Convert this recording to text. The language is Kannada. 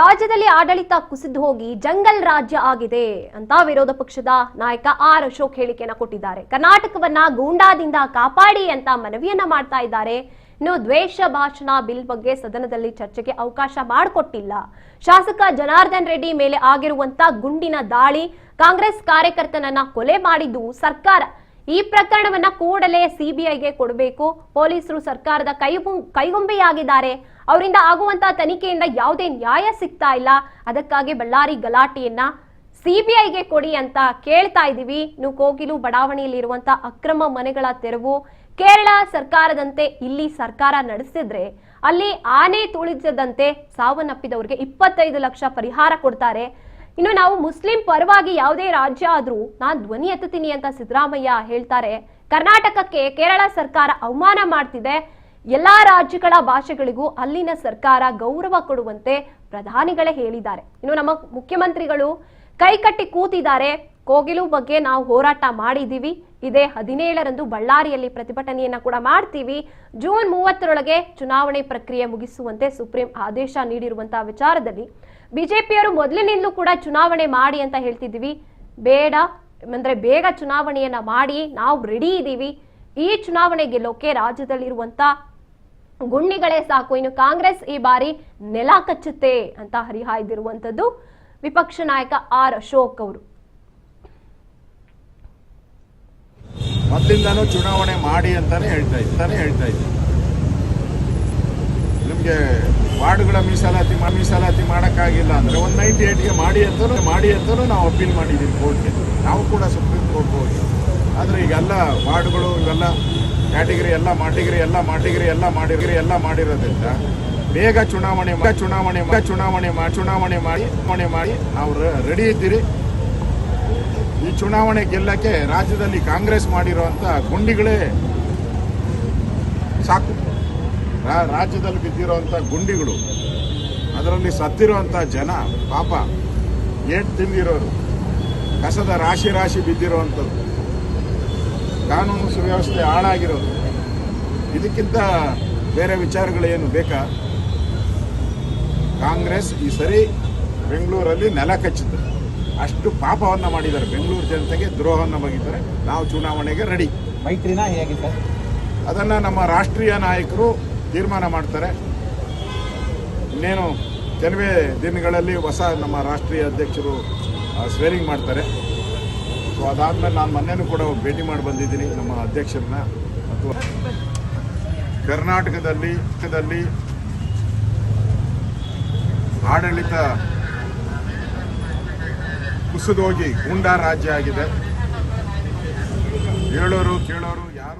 ರಾಜ್ಯದಲ್ಲಿ ಆಡಳಿತ ಕುಸಿದು ಹೋಗಿ ಜಂಗಲ್ ರಾಜ್ಯ ಆಗಿದೆ ಅಂತ ವಿರೋಧ ಪಕ್ಷದ ನಾಯಕ ಆರ್ ಅಶೋಕ್ ಹೇಳಿಕೆಯನ್ನ ಕೊಟ್ಟಿದ್ದಾರೆ. ಕರ್ನಾಟಕವನ್ನ ಗೂಂಡಾದಿಂದ ಕಾಪಾಡಿ ಅಂತ ಮನವಿಯನ್ನ ಮಾಡ್ತಾ ಇದ್ದಾರೆ. ಇನ್ನು ದ್ವೇಷ ಭಾಷಣ ಬಿಲ್ ಬಗ್ಗೆ ಸದನದಲ್ಲಿ ಚರ್ಚೆಗೆ ಅವಕಾಶ ಮಾಡಿಕೊಟ್ಟಿಲ್ಲ. ಶಾಸಕ ಜನಾರ್ದನ್ ರೆಡ್ಡಿ ಮೇಲೆ ಆಗಿರುವಂತ ಗುಂಡಿನ ದಾಳಿ, ಕಾಂಗ್ರೆಸ್ ಕಾರ್ಯಕರ್ತನನ್ನ ಕೊಲೆ ಮಾಡಿದ್ದು ಸರ್ಕಾರ. ಈ ಪ್ರಕರಣವನ್ನ ಕೂಡಲೇ ಸಿಬಿಐಗೆ ಕೊಡಬೇಕು. ಪೊಲೀಸರು ಸರ್ಕಾರದ ಕೈಗೊಂಬೆಯಾಗಿದ್ದಾರೆ. ಅವರಿಂದ ಆಗುವಂತ ತನಿಖೆಯಿಂದ ಯಾವುದೇ ನ್ಯಾಯ ಸಿಗ್ತಾ ಇಲ್ಲ. ಅದಕ್ಕಾಗಿ ಬಳ್ಳಾರಿ ಗಲಾಟೆಯನ್ನ ಸಿಬಿಐಗೆ ಕೊಡಿ ಅಂತ ಕೇಳ್ತಾ ಇದೀವಿ. ಇನ್ನು ಕೋಗಿಲು ಬಡಾವಣೆಯಲ್ಲಿರುವಂತ ಅಕ್ರಮ ಮನೆಗಳ ತೆರವು ಕೇರಳ ಸರ್ಕಾರದಂತೆ ಇಲ್ಲಿ ಸರ್ಕಾರ ನಡೆಸಿದ್ರೆ ಅಲ್ಲಿ ಆನೆ ತುಳಿಸದಂತೆ ಸಾವನ್ನಪ್ಪಿದವರಿಗೆ 25 ಲಕ್ಷ ಪರಿಹಾರ ಕೊಡ್ತಾರೆ. ಇನ್ನು ನಾವು ಮುಸ್ಲಿಂ ಪರವಾಗಿ ಯಾವುದೇ ರಾಜ್ಯ ಆದ್ರೂ ನಾನ್ ಧ್ವನಿ ಎತ್ತುತ್ತೀನಿ ಅಂತ ಸಿದ್ದರಾಮಯ್ಯ ಹೇಳ್ತಾರೆ. ಕರ್ನಾಟಕಕ್ಕೆ ಕೇರಳ ಸರ್ಕಾರ ಅವಮಾನ ಮಾಡ್ತಿದೆ. ಎಲ್ಲಾ ರಾಜ್ಯಗಳ ಭಾಷೆಗಳಿಗೂ ಅಲ್ಲಿನ ಸರ್ಕಾರ ಗೌರವ ಕೊಡುವಂತೆ ಪ್ರಧಾನಿಗಳೇ ಹೇಳಿದ್ದಾರೆ. ಇನ್ನು ನಮ್ಮ ಮುಖ್ಯಮಂತ್ರಿಗಳು ಕೈಕಟ್ಟಿ ಕೂತಿದ್ದಾರೆ. ಕೋಗಿಲು ಬಗ್ಗೆ ನಾವು ಹೋರಾಟ ಮಾಡಿದೀವಿ. ಇದೇ 17ರಂದು ಬಳ್ಳಾರಿಯಲ್ಲಿ ಪ್ರತಿಭಟನೆಯನ್ನ ಕೂಡ ಮಾಡ್ತೀವಿ. ಜೂನ್ 30ರೊಳಗೆ ಚುನಾವಣೆ ಪ್ರಕ್ರಿಯೆ ಮುಗಿಸುವಂತೆ ಸುಪ್ರೀಂ ಆದೇಶ ನೀಡಿರುವಂತಹ ವಿಚಾರದಲ್ಲಿ ಬಿಜೆಪಿಯವರು ಮೊದಲಿನಿಂದಲೂ ಕೂಡ ಚುನಾವಣೆ ಮಾಡಿ ಅಂತ ಹೇಳ್ತಿದ್ದೀವಿ. ಬೇಡ ಅಂದ್ರೆ ಬೇಗ ಚುನಾವಣೆಯನ್ನ ಮಾಡಿ, ನಾವು ರೆಡಿ ಇದ್ದೀವಿ. ಈ ಚುನಾವಣೆ ಗೆಲ್ಲೋಕೆ ರಾಜ್ಯದಲ್ಲಿರುವಂತ ಗುಂಡಿಗಳೇ ಸಾಕು. ಇನ್ನು ಕಾಂಗ್ರೆಸ್ ಈ ಬಾರಿ ನೆಲ ಕಚ್ಚುತ್ತೆ ಅಂತ ಹರಿಹಾಯ್ದಿರುವಂತದ್ದು ವಿಪಕ್ಷ ನಾಯಕ ಆರ್ ಅಶೋಕ್ ಅವರು. ಮೊದಲಿಂದಾನು ಚುನಾವಣೆ ಮಾಡಿ ಅಂತಾನೆ ಹೇಳ್ತಾ ಇದ್ದೆ. ನಿಮಗೆ ವಾರ್ಡ್ಗಳ ಮೀಸಲಾತಿ ಮಾಡೋಕ್ಕಾಗಿಲ್ಲ ಅಂದ್ರೆ 198ಗೆ ಮಾಡಿ ಅಂತಾನು ನಾವು ಅಪೀಲ್ ಮಾಡಿದ್ದೀವಿ ಕೋರ್ಟ್ಗೆ. ನಾವು ಕೂಡ ಸುಪ್ರೀಂ ಕೋರ್ಟ್ ಹೋಗಿ. ಆದರೆ ಈಗೆಲ್ಲ ವಾರ್ಡ್ಗಳು ಇವೆಲ್ಲ ಕ್ಯಾಟಗರಿ ಎಲ್ಲ ಮಾಡಿರೋದ್ರಿಂದ ಬೇಗ ಚುನಾವಣೆ ಮಾಡಿ ನಾವು ರೆಡಿ ಇದ್ದೀರಿ. ಈ ಚುನಾವಣೆ ಗೆಲ್ಲಕ್ಕೆ ರಾಜ್ಯದಲ್ಲಿ ಕಾಂಗ್ರೆಸ್ ಮಾಡಿರುವಂತ ಗುಂಡಿಗಳೇ ಸಾಕು. ರಾಜ್ಯದಲ್ಲಿ ಬಿದ್ದಿರುವಂತ ಗುಂಡಿಗಳು, ಅದರಲ್ಲಿ ಸತ್ತಿರುವಂತ ಜನ ಪಾಪ, ಏಟ್ ತಿಂದಿರೋರು, ಕಸದ ರಾಶಿ ಬಿದ್ದಿರುವಂಥದ್ದು, ಕಾನೂನು ಸುವ್ಯವಸ್ಥೆ ಹಾಳಾಗಿರೋದು, ಇದಕ್ಕಿಂತ ಬೇರೆ ವಿಚಾರಗಳೇನು ಬೇಕಾ? ಕಾಂಗ್ರೆಸ್ ಈ ಸರಿ ಬೆಂಗಳೂರಲ್ಲಿ ನೆಲ ಕಚ್ಚಿದೆ. ಅಷ್ಟು ಪಾಪವನ್ನ ಮಾಡಿದ್ದಾರೆ. ಬೆಂಗಳೂರು ಜನತೆಗೆ ದ್ರೋಹವನ್ನು ಬಗೆದಿದ್ದಾರೆ. ನಾವು ಚುನಾವಣೆಗೆ ರೆಡಿ. ಮೈತ್ರಿನಾ ಹೇಗಿದೆ ಅದನ್ನ ನಮ್ಮ ರಾಷ್ಟ್ರೀಯ ನಾಯಕರು ತೀರ್ಮಾನ ಮಾಡ್ತಾರೆ. ಇನ್ನೇನು ಕೆಲವೇ ದಿನಗಳಲ್ಲಿ ಹೊಸ ನಮ್ಮ ರಾಷ್ಟ್ರೀಯ ಅಧ್ಯಕ್ಷರು ಸ್ವೇರಿಂಗ್ ಮಾಡ್ತಾರೆ. ಸೊ ಅದಾದ್ಮೇಲೆ ನಾನು ಮೊನ್ನೆನೂ ಕೂಡ ಭೇಟಿ ಮಾಡಿ ಬಂದಿದ್ದೀನಿ ನಮ್ಮ ಅಧ್ಯಕ್ಷರನ್ನ. ಮತ್ತು ಕರ್ನಾಟಕದಲ್ಲಿ ಆಡಳಿತ ಕುಸಿದೋಗಿ ಗೂಂಡಾ ರಾಜ್ಯ ಆಗಿದೆ. ಹೇಳೋರು ಕೇಳೋರು